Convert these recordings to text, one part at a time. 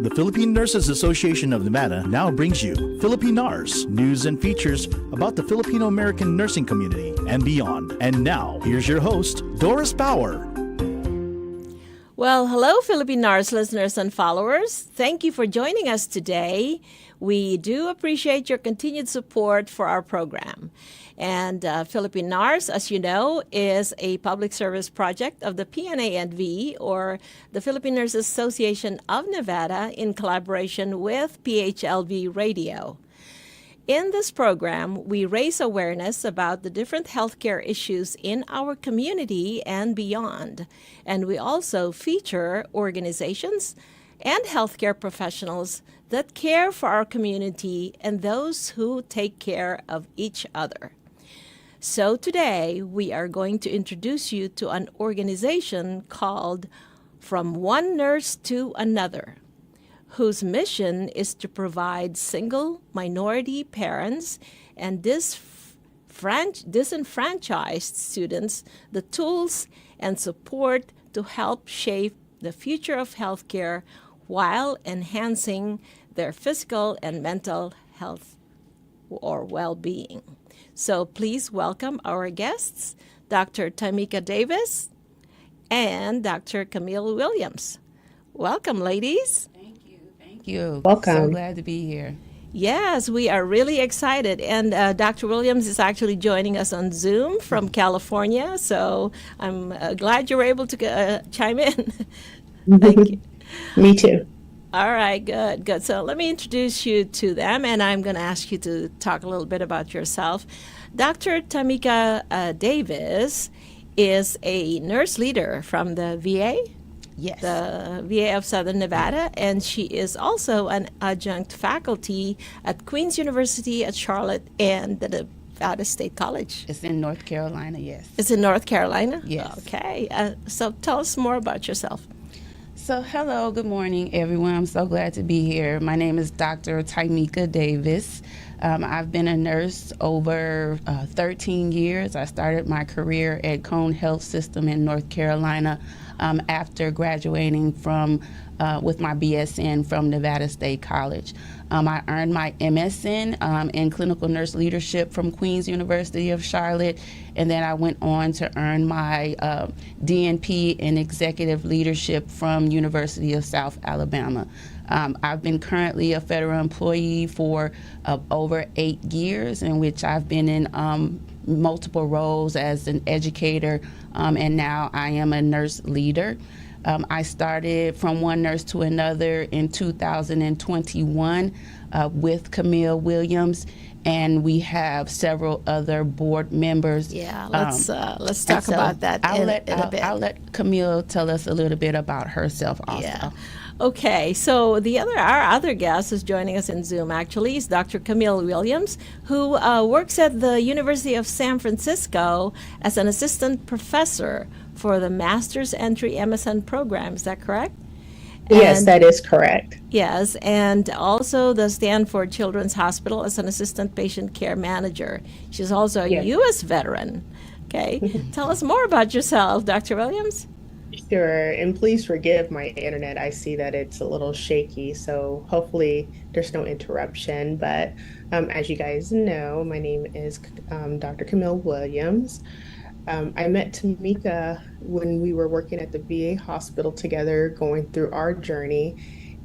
The Philippine Nurses Association of Nevada now brings you Philippine NARS, news and features about the Filipino-American nursing community and beyond. And now, here's your host, Doris Bauer. Well, hello, Philippine NARS listeners and followers. Thank you for joining us today. We do appreciate your continued support for our program. And Philippine NARS, as you know, is a public service project of the PNANV, or the Philippine Nurses Association of Nevada, in collaboration with PHLV Radio. In this program, we raise awareness about the different healthcare issues in our community and beyond. And we also feature organizations and healthcare professionals that care for our community and those who take care of each other. So today, we are going to introduce you to an organization called From One Nurse to Another, whose mission is to provide single minority parents and disenfranchised students the tools and support to help shape the future of healthcare while enhancing their physical and mental health or well-being. So please welcome our guests, Dr. Tymeeka Davis and Dr. Camille Williams. Welcome, ladies. Thank you. Welcome. So glad to be here. Yes, we are really excited. And Dr. Williams is actually joining us on Zoom from California. So I'm glad you were able to chime in. Thank you. Me too. All right, good. So let me introduce you to them, and I'm going to ask you to talk a little bit about yourself. Dr. Tymeeka Davis is a nurse leader from the VA. Yes. The VA of Southern Nevada, and she is also an adjunct faculty at Queen's University at Charlotte and the Nevada State College. It's in North Carolina, yes. It's in North Carolina? Yes. Okay. So tell us more about yourself. So hello, good morning, everyone. I'm so glad to be here. My name is Dr. Tymeeka Davis. I've been a nurse over 13 years. I started my career at Cone Health System in North Carolina after graduating from with my BSN from Nevada State College. I earned my MSN in clinical nurse leadership from Queen's University of Charlotte, and then I went on to earn my DNP in executive leadership from University of South Alabama. I've been currently a federal employee for over 8 years, in which I've been in multiple roles as an educator, and now I am a nurse leader. I started From One Nurse to Another in 2021 with Camille Williams, and we have several other board members. Yeah, let's talk about that in a bit. I'll let Camille tell us a little bit about herself also. Yeah. Okay, so our other guest who's joining us in Zoom actually is Dr. Camille Williams, who works at the University of San Francisco as an assistant professor for the Master's Entry MSN program. Is that correct? Yes, that is correct. Yes, and also the Stanford Children's Hospital as an assistant patient care manager. She's also a U.S. veteran. Okay, tell us more about yourself, Dr. Williams. Sure, and please forgive my internet. I see that it's a little shaky, so hopefully there's no interruption. But as you guys know, my name is Dr. Camille Williams. I met Tymeeka when we were working at the VA hospital together, going through our journey.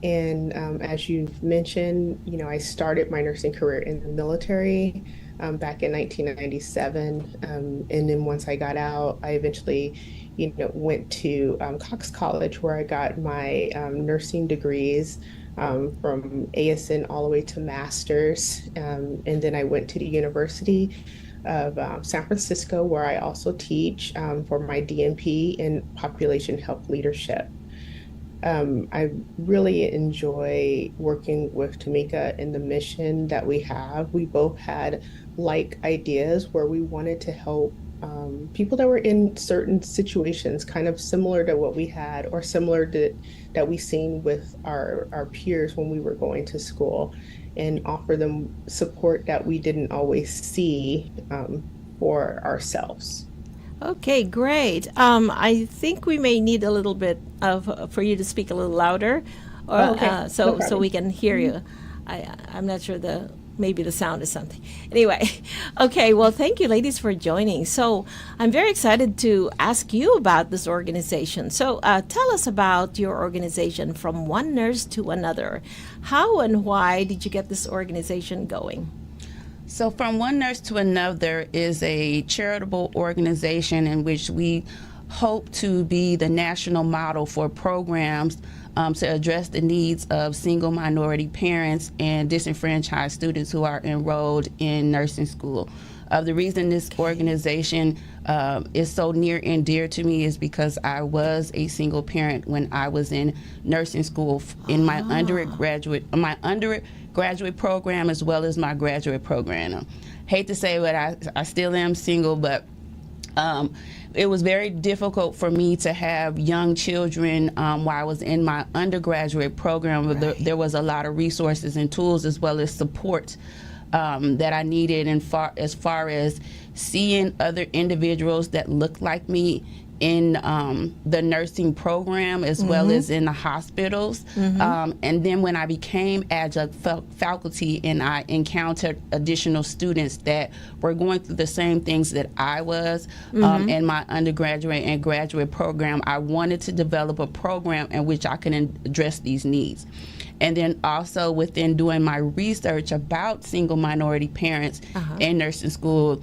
And as you've mentioned, I started my nursing career in the military back in 1997. And then once I got out, I eventually went to Cox College, where I got my nursing degrees from ASN all the way to master's. And then I went to the University of San Francisco, where I also teach for my DNP in population health leadership. I really enjoy working with Tymeeka in the mission that we have. We both had like ideas where we wanted to help people that were in certain situations, kind of similar to what we had, or similar to that we seen with our peers when we were going to school, and offer them support that we didn't always see for ourselves. Okay, great. I think we may need a little bit for you to speak a little louder. or okay. No so problem. we can hear you. I'm not sure maybe the sound is something. Anyway, okay. Well, thank you, ladies, for joining. So I'm very excited to ask you about this organization. So tell us about your organization, From One Nurse to Another. How and why did you get this organization going? So From One Nurse to Another is a charitable organization in which we hope to be the national model for programs to address the needs of single minority parents and disenfranchised students who are enrolled in nursing school. The reason this organization is so near and dear to me is because I was a single parent when I was in nursing school in my undergraduate program as well as my graduate program. Hate to say, but I still am single, but it was very difficult for me to have young children while I was in my undergraduate program. Right. There was a lot of resources and tools as well as support that I needed, as far as seeing other individuals that looked like me in the nursing program as well as in the hospitals. And then when I became adjunct faculty and I encountered additional students that were going through the same things that I was in my undergraduate and graduate program, I wanted to develop a program in which I can address these needs. And then also within doing my research about single minority parents in nursing school,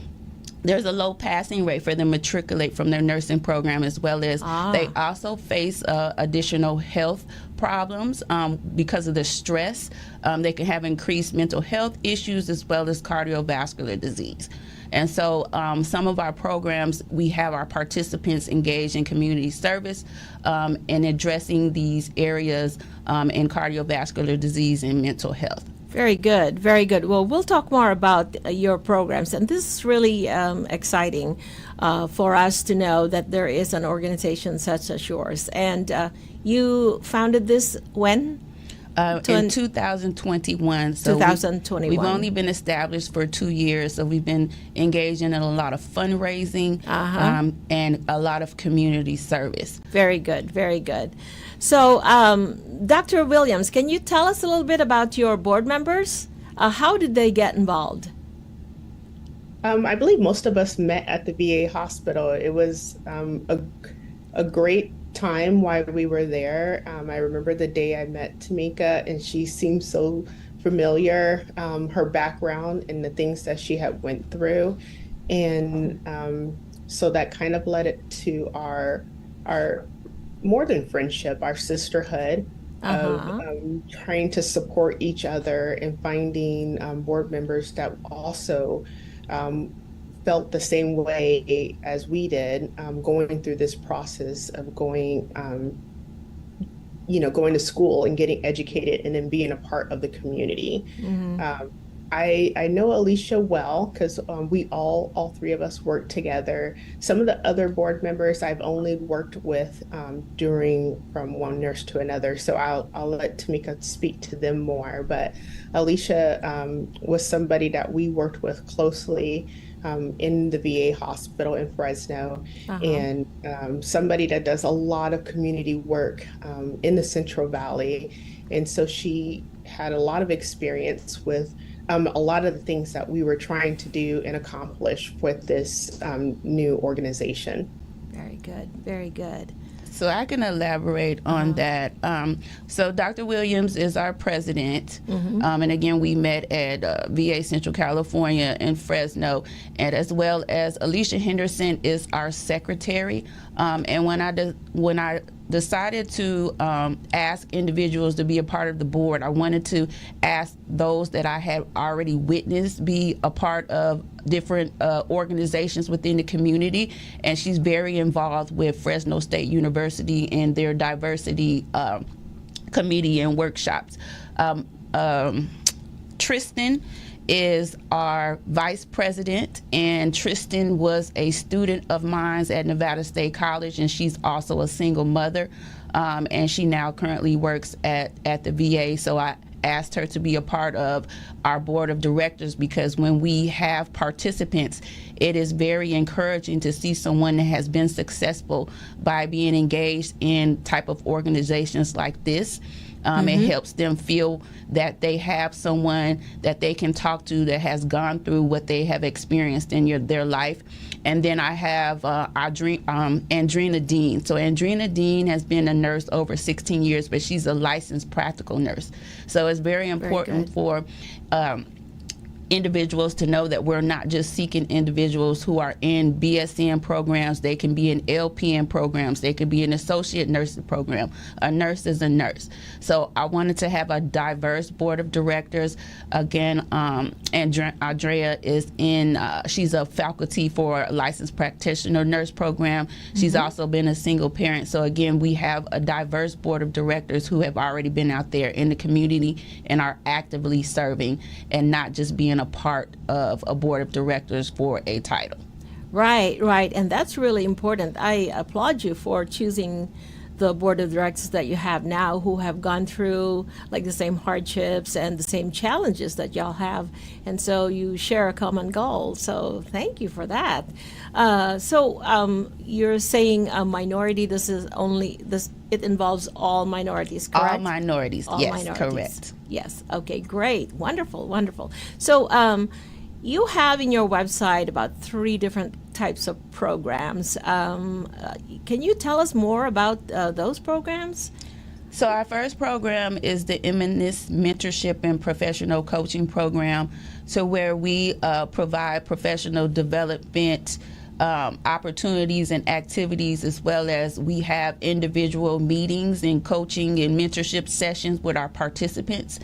there's a low passing rate for them to matriculate from their nursing program, as well as they also face additional health problems because of the stress. They can have increased mental health issues as well as cardiovascular disease. And so some of our programs, we have our participants engaged in community service and addressing these areas in cardiovascular disease and mental health. Very good, very good. Well, we'll talk more about your programs, and this is really exciting for us to know that there is an organization such as yours. And you founded this when? In 2021. So 2021. We've only been established for 2 years, so we've been engaged in a lot of fundraising and a lot of community service. Very good, very good. So, Dr. Williams, can you tell us a little bit about your board members? How did they get involved? I believe most of us met at the VA hospital. It was a great time while we were there. I remember the day I met Tymeeka, and she seemed so familiar, her background and the things that she had went through. And so that kind of led it to our more than friendship, our sisterhood of trying to support each other and finding board members that also felt the same way as we did, going through this process of going to school and getting educated and then being a part of the community. I know Alicia well because we all three of us worked together. Some of the other board members I've only worked with during From One Nurse to Another, so I'll let Tymeeka speak to them more. But Alicia was somebody that we worked with closely in the VA hospital in Fresno, and somebody that does a lot of community work in the Central Valley. And so she had a lot of experience with a lot of the things that we were trying to do and accomplish with this new organization. Very good, very good. So I can elaborate on that. So Dr. Williams is our president, and again, we met at VA Central California in Fresno, and as well as Alicia Henderson is our secretary. And when I decided to ask individuals to be a part of the board, I wanted to ask those that I had already witnessed be a part of different organizations within the community, and she's very involved with Fresno State University and their diversity committee and workshops. Tristan is our vice president, and Tristan was a student of mine at Nevada State College, and she's also a single mother, and she now currently works at the VA. So asked her to be a part of our board of directors, because when we have participants, it is very encouraging to see someone that has been successful by being engaged in type of organizations like this. It helps them feel that they have someone that they can talk to that has gone through what they have experienced in their life. And then I have Andrina Dean. So Andrina Dean has been a nurse over 16 years, but she's a licensed practical nurse. So it's very important for individuals to know that we're not just seeking individuals who are in BSN programs. They can be in LPN programs. They could be an associate nursing program. A nurse is a nurse. So I wanted to have a diverse board of directors. Again, Andrea is she's a faculty for a licensed practitioner nurse program. She's also been a single parent. So again, we have a diverse board of directors who have already been out there in the community and are actively serving and not just being a part of a board of directors for a title. Right. And that's really important. I applaud you for choosing the board of directors that you have now, who have gone through like the same hardships and the same challenges that y'all have. And so you share a common goal. So thank you for that. You're saying a minority, it involves all minorities, correct? All minorities, yes, correct. Yes. Okay, great. Wonderful. So you have in your website about 3 different types of programs. Can you tell us more about those programs? So our first program is the Eminence Mentorship and Professional Coaching Program, so where we provide professional development opportunities and activities, as well as we have individual meetings and coaching and mentorship sessions with our participants.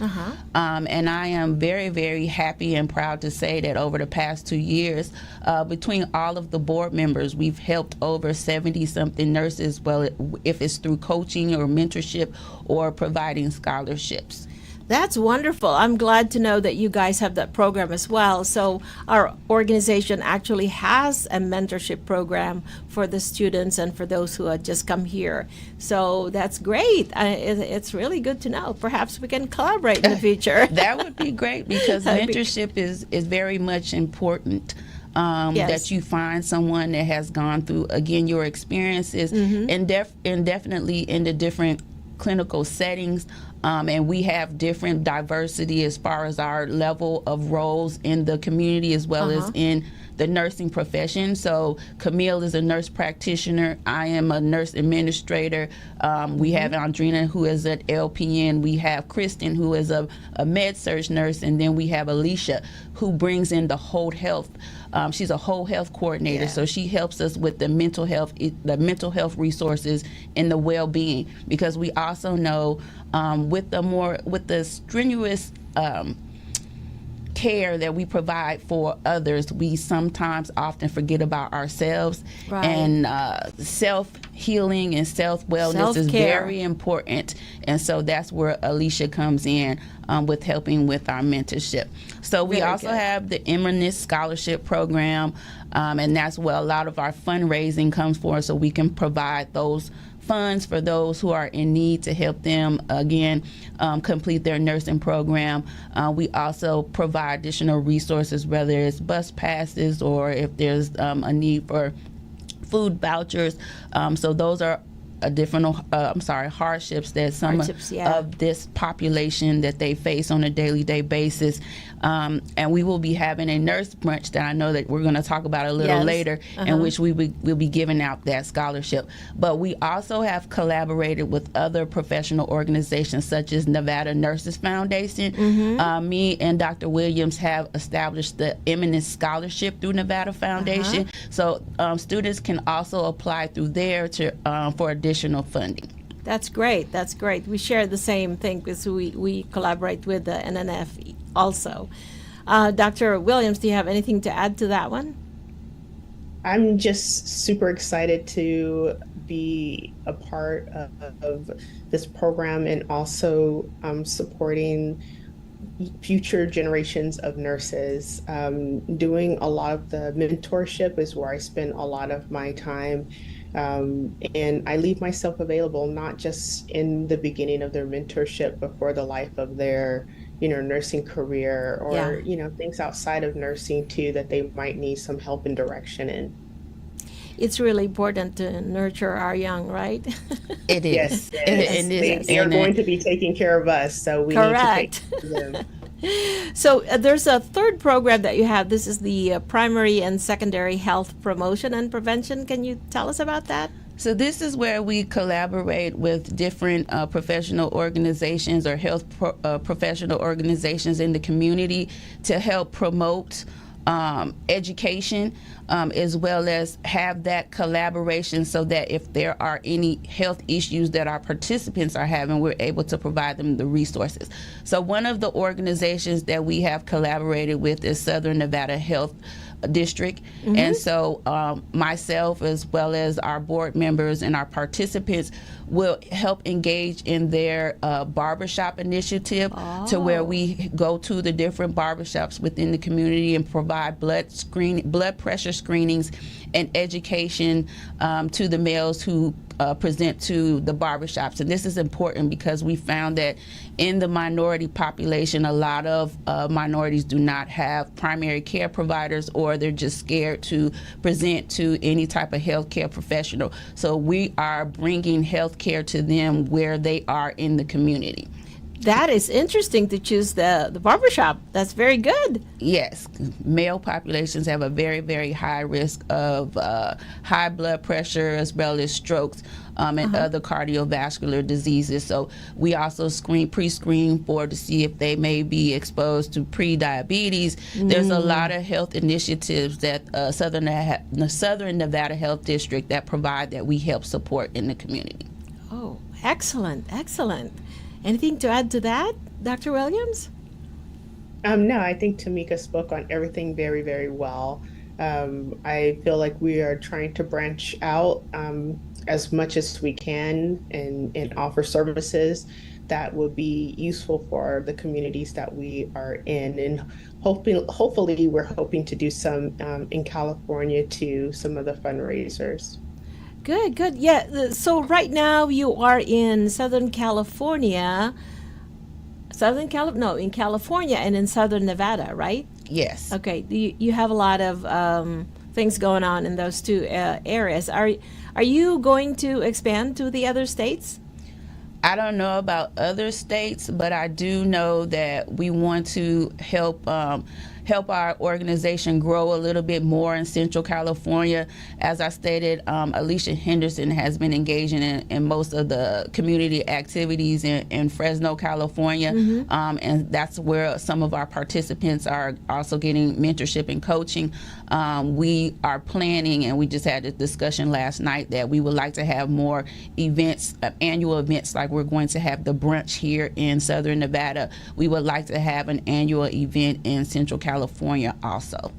And I am very, very happy and proud to say that over the past 2 years, between all of the board members, we've helped over 70-something nurses, well, if it's through coaching or mentorship or providing scholarships. That's wonderful. I'm glad to know that you guys have that program as well. So our organization actually has a mentorship program for the students and for those who had just come here. So that's great. It's really good to know. Perhaps we can collaborate in the future. That would be great, because mentorship is very much important. That you find someone that has gone through, again, your experiences and definitely in the different clinical settings. And we have different diversity as far as our level of roles in the community, as well as in the nursing profession. So Camille is a nurse practitioner. I am a nurse administrator. We have Andrina, who is an LPN. We have Kristen, who is a med-surg nurse. And then we have Alicia, who brings in the whole health. She's a whole health coordinator, so she helps us with the mental health resources and the well-being, because we also know with the strenuous care that we provide for others, we sometimes often forget about ourselves. Right. And self-healing and self-wellness is very important. And so that's where Alicia comes in with helping with our mentorship. So we also have the Eminence Scholarship Program, and that's where a lot of our fundraising comes for, so we can provide those funds for those who are in need to help them, again, complete their nursing program. We also provide additional resources, whether it's bus passes or if there's a need for food vouchers. So those are different hardships that some of this population that they face on a daily basis. And we will be having a nurse brunch that I know that we're going to talk about a little later, in which we will be giving out that scholarship. But we also have collaborated with other professional organizations, such as Nevada Nurses Foundation. Me and Dr. Williams have established the Eminence Scholarship through Nevada Foundation. So students can also apply through there for additional funding. That's great. We share the same thing, because we collaborate with the NNF also. Dr. Williams, do you have anything to add to that one? I'm just super excited to be a part of this program, and also supporting future generations of nurses. Doing a lot of the mentorship is where I spend a lot of my time, And I leave myself available not just in the beginning of their mentorship, but for the life of their, nursing career Yeah. or, things outside of nursing too that they might need some help and direction in. It's really important to nurture our young, right? It is. Yes, yes. It They, is. they are And going to be taking care of us, so we need to take Correct. care of them. So there's a third program that you have. This is the primary and secondary health promotion and prevention. Can you tell us about that? So this is where we collaborate with different professional organizations or professional organizations in the community to help promote education, as well as have that collaboration so that if there are any health issues that our participants are having, we're able to provide them the resources. So one of the organizations that we have collaborated with is Southern Nevada Health District. And so myself, as well as our board members and our participants, will help engage in their barbershop initiative, to where we go to the different barbershops within the community and provide blood pressure screenings and education to the males who present to the barbershops. And this is important because we found that in the minority population, a lot of minorities do not have primary care providers, or they're just scared to present to any type of healthcare professional. So we are bringing healthcare to them where they are in the community. That is interesting to choose the barbershop. That's very good. Yes, male populations have a very, very high risk of high blood pressure, as well as strokes and other cardiovascular diseases. So we also pre-screen to see if they may be exposed to pre-diabetes. There's a lot of health initiatives that the Southern Nevada Health District that we help support in the community. Oh, excellent, excellent. Anything to add to that, Dr. Williams? No, I think Tymeeka spoke on everything very, very well. I feel like we are trying to branch out as much as we can and offer services that would be useful for the communities that we are in. And hopefully, we're hoping to do some in California too, some of the fundraisers. Good, good. Yeah. So right now you are in Southern California, in California and in Southern Nevada, right? Yes. Okay. You have a lot of things going on in those two areas. Are you going to expand to the other states? I don't know about other states, but I do know that we want to help our organization grow a little bit more in Central California. As I stated, Alicia Henderson has been engaging in most of the community activities in Fresno, California, and that's where some of our participants are also getting mentorship and coaching. We are planning, and we just had a discussion last night, that we would like to have more events, annual events, like we're going to have the brunch here in Southern Nevada. We would like to have an annual event in Central California also.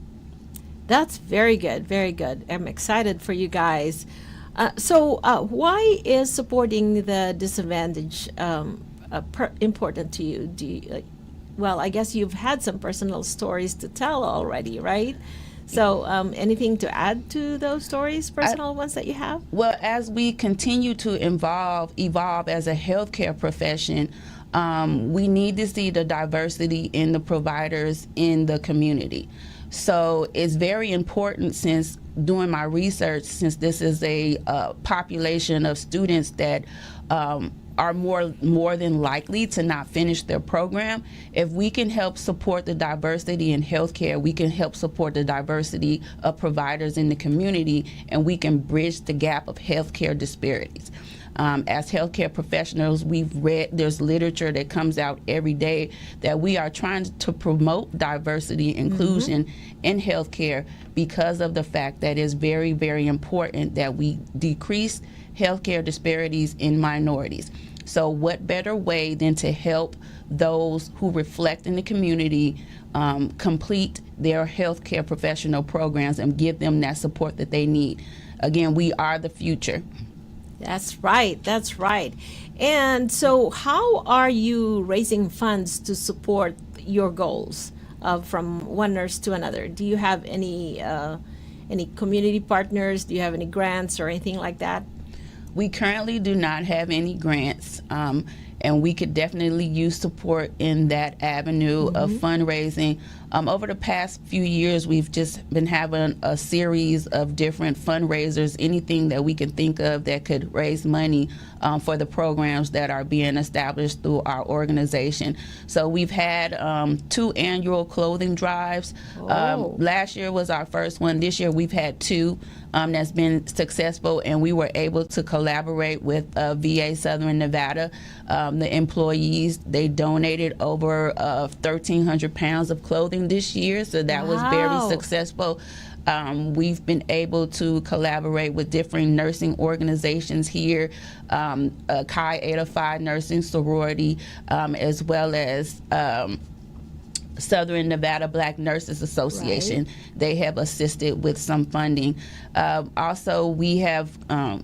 That's very good, very good. I'm excited for you guys. So why is supporting the disadvantaged important to you? Well, I guess you've had some personal stories to tell already, right? So anything to add to those stories, personal ones that you have? Well, as we continue to evolve as a healthcare profession, we need to see the diversity in the providers in the community. So it's very important, since doing my research, since this is a population of students that are more than likely to not finish their program. If we can help support the diversity in healthcare, we can help support the diversity of providers in the community, and we can bridge the gap of healthcare disparities. As healthcare professionals, we've read, there's literature that comes out every day that we are trying to promote diversity and inclusion in healthcare, because of the fact that it's very, very important that we decrease healthcare disparities in minorities. So what better way than to help those who reflect in the community complete their healthcare professional programs and give them that support that they need. Again, we are the future. That's right. That's right. And so how are you raising funds to support your goals from one nurse to another? Do you have any any community partners? Do you have any grants or anything like that? We currently do not have any grants, and we could definitely use support in that avenue of fundraising. Over the past few years, we've just been having a series of different fundraisers, anything that we can think of that could raise money for the programs that are being established through our organization. So we've had 2 annual clothing drives. Last year was our first one. This year we've had 2 that's been successful, and we were able to collaborate with VA Southern Nevada. The employees, they donated over 1,300 pounds of clothing this year, so that was very successful. We've been able to collaborate with different nursing organizations here, Chi Eta Phi Nursing Sorority, as well as Southern Nevada Black Nurses Association. They have assisted with some funding. Also, we have,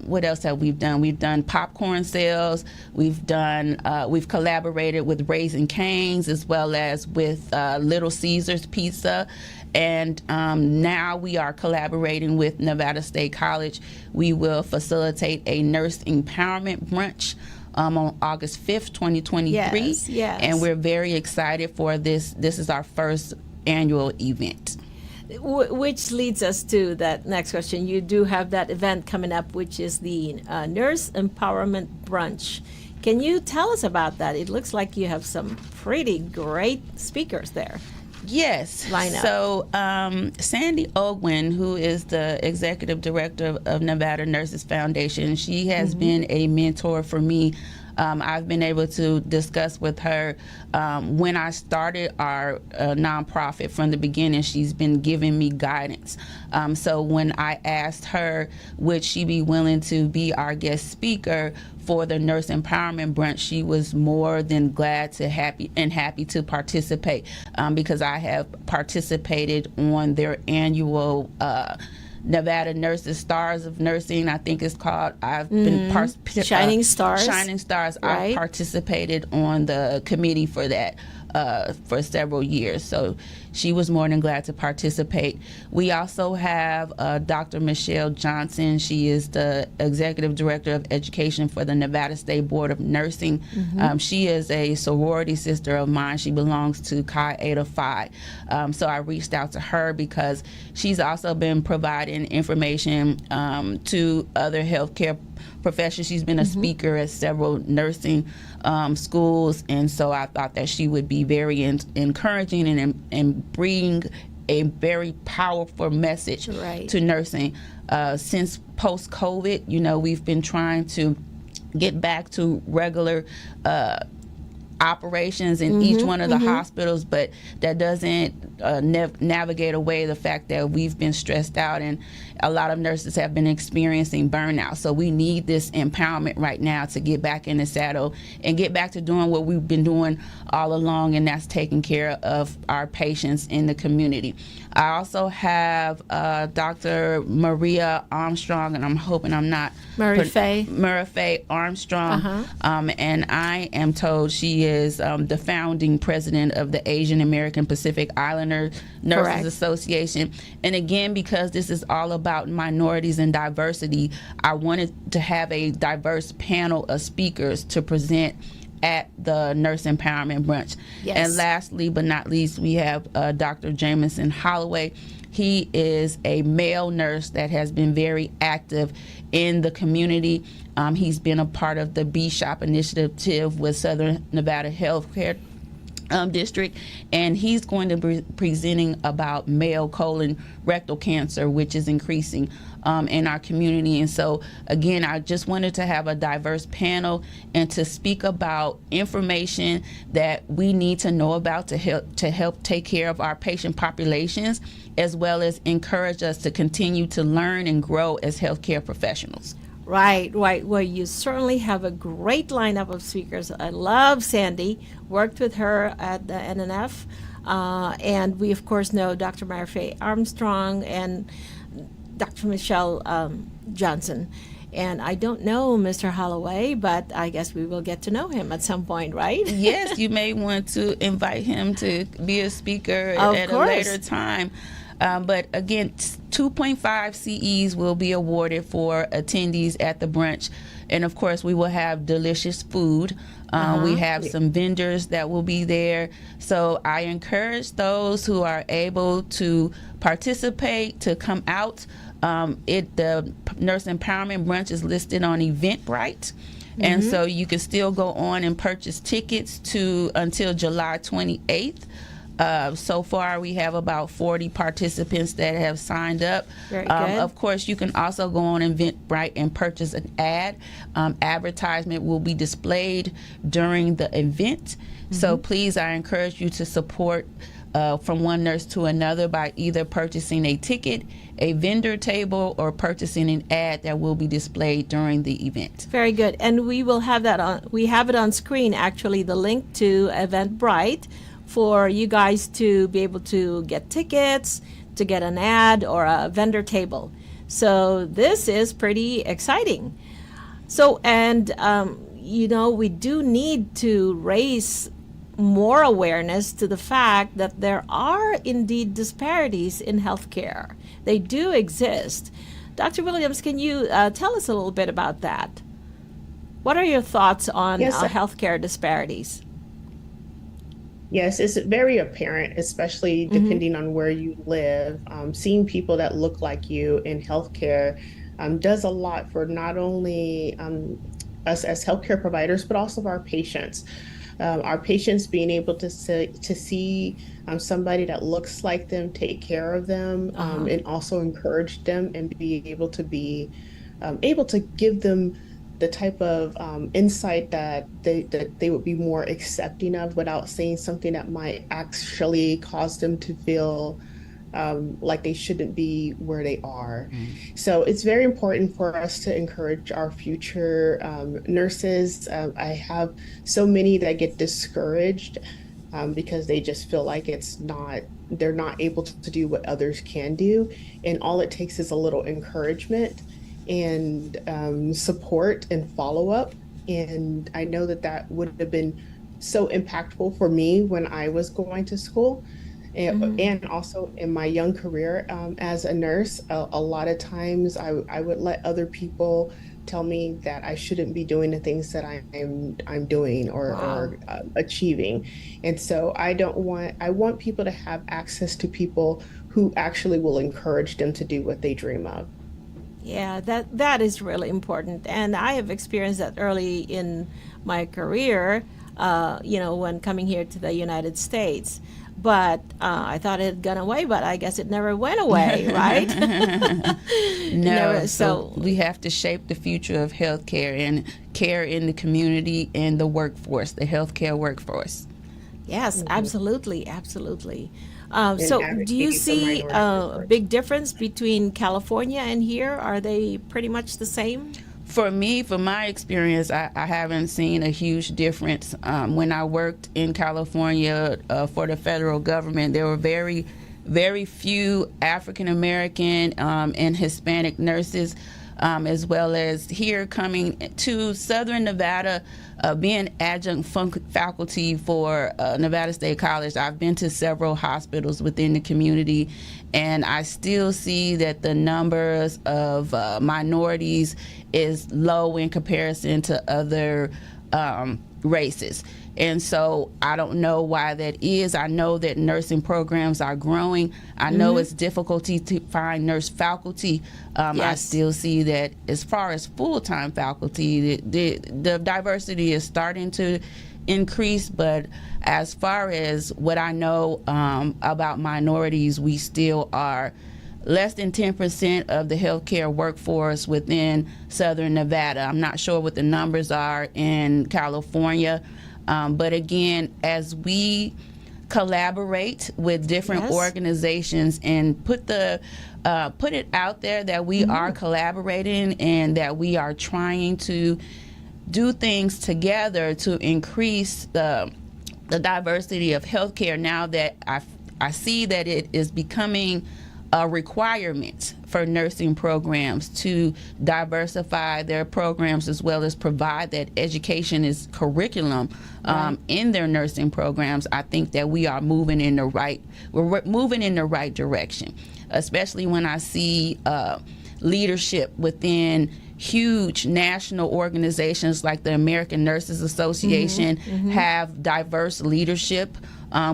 what else have we done? We've done popcorn sales. We've collaborated with Raising Cane's, as well as with Little Caesars Pizza. And now we are collaborating with Nevada State College. We will facilitate a nurse empowerment brunch on August 5th, 2023. Yes. And we're very excited for this. This is our first annual event. Which leads us to that next question. You do have that event coming up, which is the Nurse Empowerment Brunch. Can you tell us about that? It looks like you have some pretty great speakers there. Yes. Lineup. So Sandy Ogwin, who is the executive director of Nevada Nurses Foundation, she has been a mentor for me. I've been able to discuss with her when I started our nonprofit from the beginning. She's been giving me guidance. So when I asked her, would she be willing to be our guest speaker for the Nurse Empowerment Brunch, she was more than glad to happy to participate, because I have participated on their annual Nevada Nurses Stars of Nursing, I think it's called. I've been Shining Stars. Shining Stars. Right. I've participated on the committee for that for several years. So she was more than glad to participate. We also have Dr. Michelle Johnson. She is the executive director of education for the Nevada State Board of Nursing. She is a sorority sister of mine. She belongs to Chi Eta Phi. So I reached out to her because she's also been providing information to other healthcare professions. She's been a speaker at several nursing schools, and so I thought that she would be very encouraging and bring a very powerful message to nursing. Since post-COVID, we've been trying to get back to regular operations in each one of the hospitals, but that doesn't navigate away the fact that we've been stressed out, and a lot of nurses have been experiencing burnout. So we need this empowerment right now to get back in the saddle and get back to doing what we've been doing all along, and that's taking care of our patients in the community. I also have Dr. Maria Armstrong, and I'm hoping I'm not Murray Faye Armstrong, and I am told she is the founding president of the Asian American Pacific Islander Nurses Association. And again, because this is all about minorities and diversity, I wanted to have a diverse panel of speakers to present at the Nurse Empowerment Brunch. And lastly but not least, we have Dr. Jamison Holloway. He is a male nurse that has been very active in the community. He's been a part of the B-Shop initiative with Southern Nevada Healthcare District, and he's going to be presenting about male colon rectal cancer, which is increasing in our community. And so again, I just wanted to have a diverse panel and to speak about information that we need to know about to help take care of our patient populations, as well as encourage us to continue to learn and grow as healthcare professionals. Right. Well, you certainly have a great lineup of speakers. I love Sandy, worked with her at the NNF, and we, of course, know Dr. Mary Faye Armstrong and Dr. Michelle Johnson. And I don't know Mr. Holloway, but I guess we will get to know him at some point, right? Yes, you may want to invite him to be a speaker at a later time. But again, 2.5 CEs will be awarded for attendees at the brunch. And of course, we will have delicious food. We have some vendors that will be there. So I encourage those who are able to participate to come out. The Nurse Empowerment Brunch is listed on Eventbrite. And so you can still go on and purchase tickets until July 28th. So far, we have about 40 participants that have signed up. Very good. Of course, you can also go on Eventbrite and purchase an ad. Advertisement will be displayed during the event. So please, I encourage you to support from one nurse to another by either purchasing a ticket, a vendor table, or purchasing an ad that will be displayed during the event. Very good. And we will have that on, we have it on screen, actually, the link to Eventbrite for you guys to be able to get tickets, to get an ad or a vendor table. So this is pretty exciting. So, and, we do need to raise more awareness to the fact that there are indeed disparities in healthcare. They do exist. Dr. Williams, can you tell us a little bit about that? What are your thoughts on healthcare disparities? Yes, it's very apparent, especially depending on where you live. Seeing people that look like you in healthcare does a lot for not only us as healthcare providers, but also our patients. Our patients being able to see somebody that looks like them, take care of them, and also encourage them and be able to able to give them the type of insight that they would be more accepting of without saying something that might actually cause them to feel like they shouldn't be where they are. So it's very important for us to encourage our future nurses. I have so many that get discouraged because they just feel like they're not able to do what others can do. And all it takes is a little encouragement and support and follow-up. And I know that would have been so impactful for me when I was going to school. And also in my young career as a nurse, a lot of times I would let other people tell me that I shouldn't be doing the things that I'm doing or achieving. And so I want people to have access to people who actually will encourage them to do what they dream of. Yeah, that is really important. And I have experienced that early in my career, when coming here to the United States. But I thought it had gone away, but I guess it never went away, right? So we have to shape the future of healthcare and care in the community and the workforce, the healthcare workforce. Yes, absolutely. So do you see a big difference between California and here? Are they pretty much the same? For me, from my experience, I haven't seen a huge difference. When I worked in California for the federal government, there were very, very few African American and Hispanic nurses, as well as here coming to Southern Nevada, being adjunct faculty for Nevada State College. I've been to several hospitals within the community, and I still see that the numbers of minorities is low in comparison to other races. And so I don't know why that is. I know that nursing programs are growing. I know it's difficulty to find nurse faculty. I still see that as far as full-time faculty, the diversity is starting to increase, but as far as what I know about minorities, we still are less than 10% of the healthcare workforce within Southern Nevada. I'm not sure what the numbers are in California, but again, as we collaborate with different organizations and put it out there that we are collaborating and that we are trying to do things together to increase the diversity of healthcare, now that I see that it is becoming a requirement for nursing programs to diversify their programs, as well as provide that education is curriculum in their nursing programs. I think that we're moving in the right direction, especially when I see leadership within huge national organizations like the American Nurses Association have diverse leadership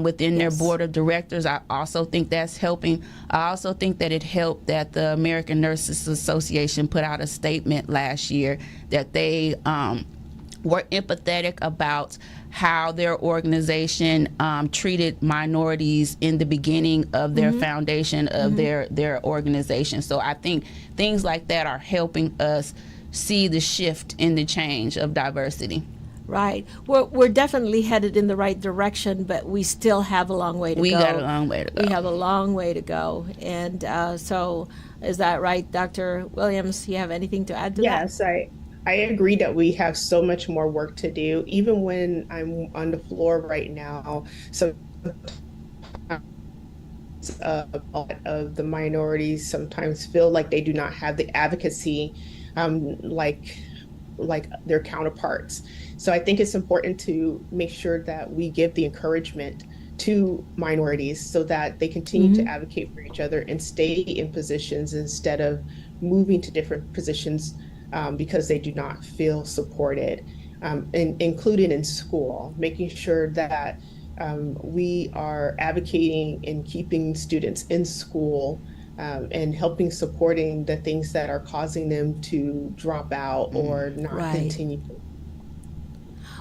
within their board of directors. I also think that's helping. I also think that it helped that the American Nurses Association put out a statement last year that they were empathetic about how their organization treated minorities in the beginning of their foundation of their organization. So I think things like that are helping us see the shift in the change of diversity. Right. We're definitely headed in the right direction, but we still have a long way to go. We got a long way to go. We have a long way to go. And so is that right, Dr. Williams? You have anything to add to that? Yes, I agree that we have so much more work to do. Even when I'm on the floor right now, so a lot of the minorities sometimes feel like they do not have the advocacy like their counterparts. So I think it's important to make sure that we give the encouragement to minorities so that they continue to advocate for each other and stay in positions instead of moving to different positions because they do not feel supported, including in school, making sure that we are advocating and keeping students in school and supporting the things that are causing them to drop out or not continue.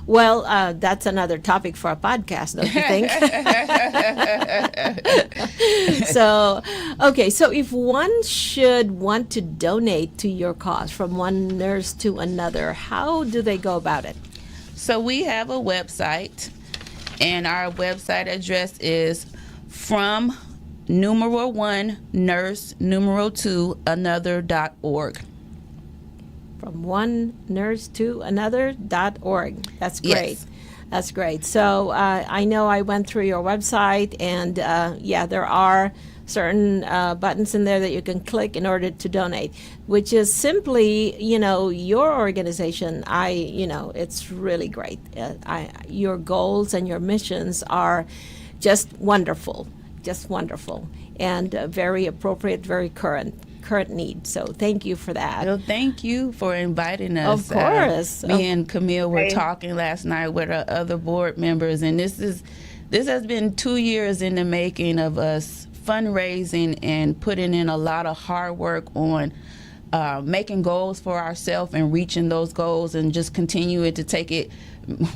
Well, that's another topic for a podcast, don't you think? So if one should want to donate to your cause from one nurse to another, how do they go about it? So we have a website, and our website address is from #1 nurse #2 another.org. From one nurse to another.org. That's great. Yes. That's great. So I know I went through your website, and there are certain buttons in there that you can click in order to donate, which is simply, your organization. It's really great. Your goals and your missions are just wonderful, and very appropriate, very current need. So thank you for that. Well, thank you for inviting us. Of course. Me and Camille were talking last night with our other board members, and this has been 2 years in the making of us fundraising and putting in a lot of hard work on making goals for ourselves and reaching those goals, and just continuing to take it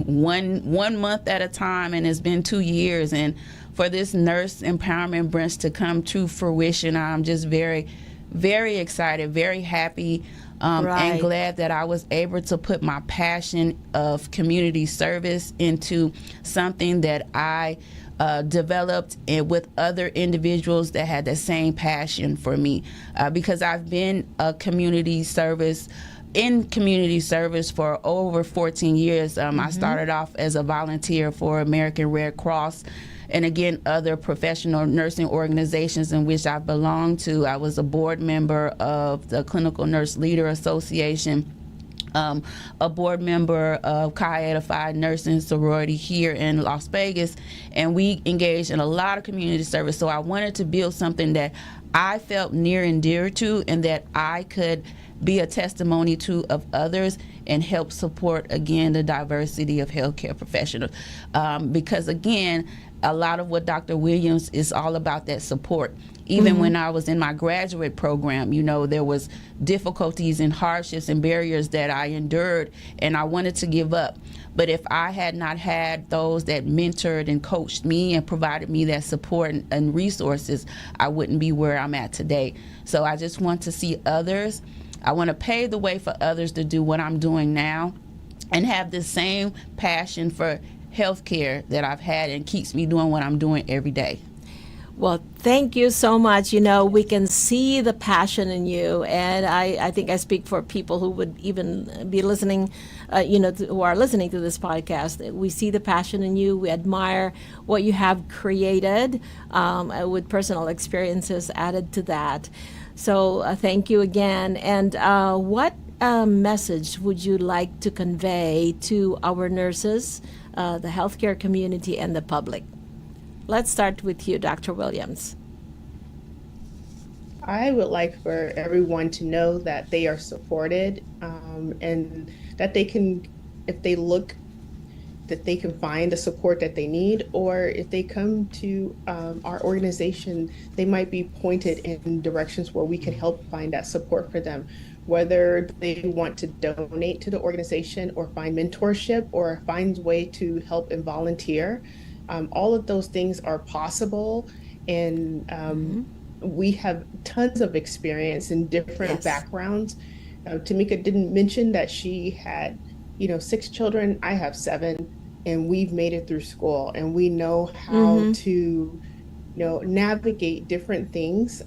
one month at a time. And it's been 2 years, and for this nurse empowerment branch to come to fruition, I'm just very, very excited, very happy, and glad that I was able to put my passion of community service into something that I developed with other individuals that had the same passion for me, because I've been in community service for over 14 years. I started off as a volunteer for American Red Cross, and again, other professional nursing organizations in which I belong to. I was a board member of the Clinical Nurse Leader Association, a board member of Chi Eta Phi Nursing Sorority here in Las Vegas, and we engaged in a lot of community service. So I wanted to build something that I felt near and dear to, and that I could be a testimony to of others, and help support, again, the diversity of healthcare professionals. Because, again, a lot of what Dr. Williams is all about, that support. Even when I was in my graduate program, there was difficulties and hardships and barriers that I endured, and I wanted to give up. But if I had not had those that mentored and coached me and provided me that support and resources, I wouldn't be where I'm at today. So I just want to see others. I want to pave the way for others to do what I'm doing now, and have the same passion for healthcare that I've had and keeps me doing what I'm doing every day. Well, thank you so much. You know, we can see the passion in you, and I think I speak for people who would even be listening, who are listening to this podcast. We see the passion in you. We admire what you have created with personal experiences added to that. So thank you again. And what message would you like to convey to our nurses, the healthcare community, and the public? Let's start with you, Dr. Williams. I would like for everyone to know that they are supported, and that they can, if they look, that they can find the support that they need, or if they come to our organization, they might be pointed in directions where we can help find that support for them, whether they want to donate to the organization or find mentorship or find a way to help and volunteer. All of those things are possible, and we have tons of experience in different backgrounds. Tymeeka didn't mention that she had, 6 children. I have 7, and we've made it through school, and we know how to, navigate different things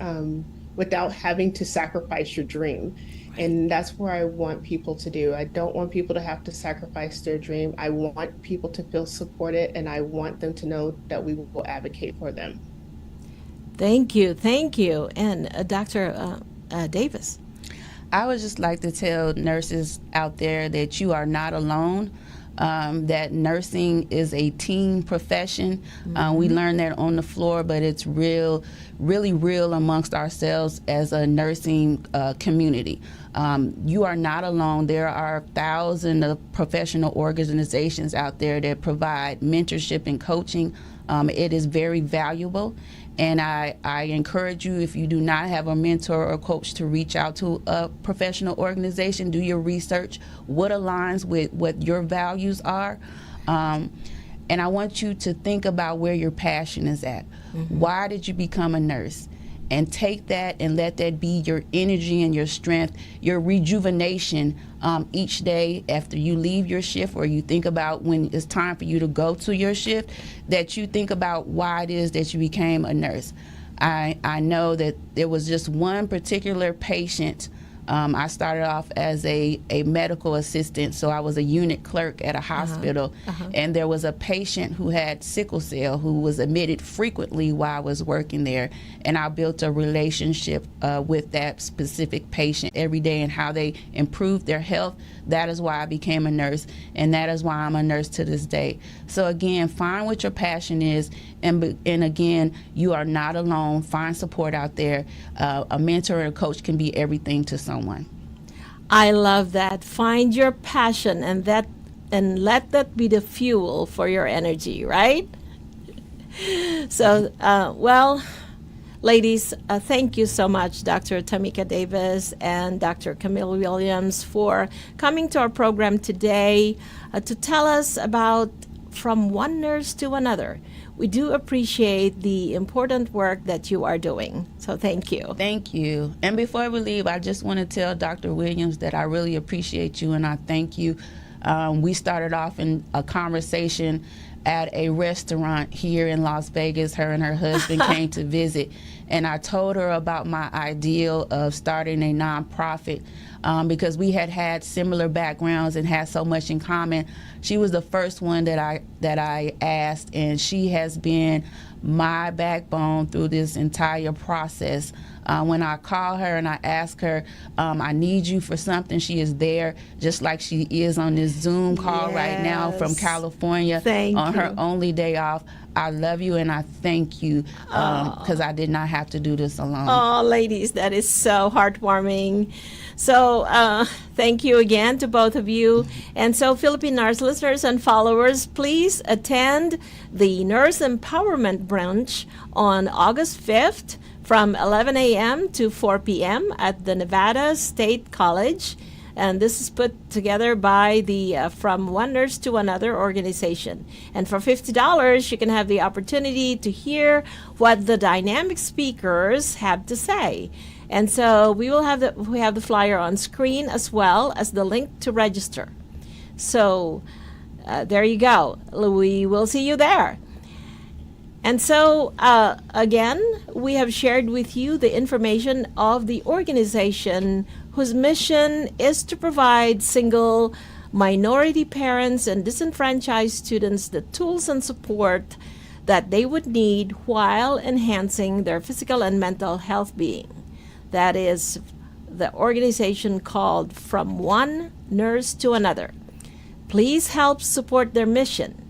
without having to sacrifice your dream. And that's where I want people to do. I don't want people to have to sacrifice their dream. I want people to feel supported, and I want them to know that we will advocate for them. Thank you. Thank you. And Dr. Davis. I would just like to tell nurses out there that you are not alone. That nursing is a team profession. We learn that on the floor, but it's really real amongst ourselves as a nursing community. You are not alone. There are thousands of professional organizations out there that provide mentorship and coaching. It is very valuable. And I encourage you, if you do not have a mentor or coach, to reach out to a professional organization, do your research, what aligns with what your values are. And I want you to think about where your passion is at. Why did you become a nurse? And take that and let that be your energy and your strength, your rejuvenation each day after you leave your shift, or you think about when it's time for you to go to your shift, that you think about why it is that you became a nurse. I know that there was just one particular patient. I started off as a medical assistant, so I was a unit clerk at a hospital, and there was a patient who had sickle cell who was admitted frequently while I was working there, and I built a relationship with that specific patient every day and how they improved their health. That is why I became a nurse, and that is why I'm a nurse to this day. So again, find what your passion is, and again, you are not alone. Find support out there. A mentor and a coach can be everything to someone. I love that. Find your passion, and let that be the fuel for your energy, right? So, ladies, thank you so much, Dr. Tymeeka Davis and Dr. Camille Williams, for coming to our program today to tell us about From One Nurse to Another. We do appreciate the important work that you are doing. So thank you. Thank you. And before we leave, I just want to tell Dr. Williams that I really appreciate you and I thank you. We started off in a conversation at a restaurant here in Las Vegas. Her and her husband came to visit, and I told her about my ideal of starting a nonprofit because we had similar backgrounds and had so much in common. She was the first one that I asked, and she has been my backbone through this entire process. When I call her and I ask her, I need you for something, she is there, just like she is on this Zoom call right now from California on her only day off. I love you and I thank you because I did not have to do this alone. Oh, ladies, that is so heartwarming. So thank you again to both of you. And so Philippine Nurse listeners and followers, please attend the Nurse Empowerment Brunch on August 5th from 11 a.m. to 4 p.m. at the Nevada State College. And this is put together by the From One Nurse to Another organization. And for $50, you can have the opportunity to hear what the dynamic speakers have to say. And so we have the flyer on screen as well as the link to register. So there you go. We will see you there. And so, again, we have shared with you the information of the organization whose mission is to provide single, minority parents, and disenfranchised students the tools and support that they would need while enhancing their physical and mental health being. That is the organization called From One Nurse to Another. Please help support their mission.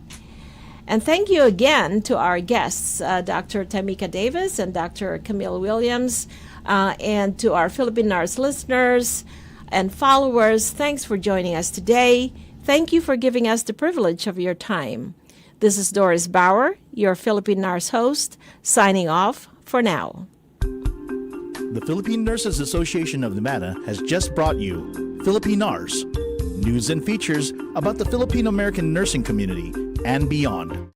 And thank you again to our guests, Dr. Tymeeka Davis and Dr. Camille Williams, and to our Philippine NARS listeners and followers. Thanks for joining us today. Thank you for giving us the privilege of your time. This is Doris Bauer, your Philippine NARS host, signing off for now. The Philippine Nurses Association of Nevada has just brought you Philippine NARS, news and features about the Filipino American nursing community and beyond.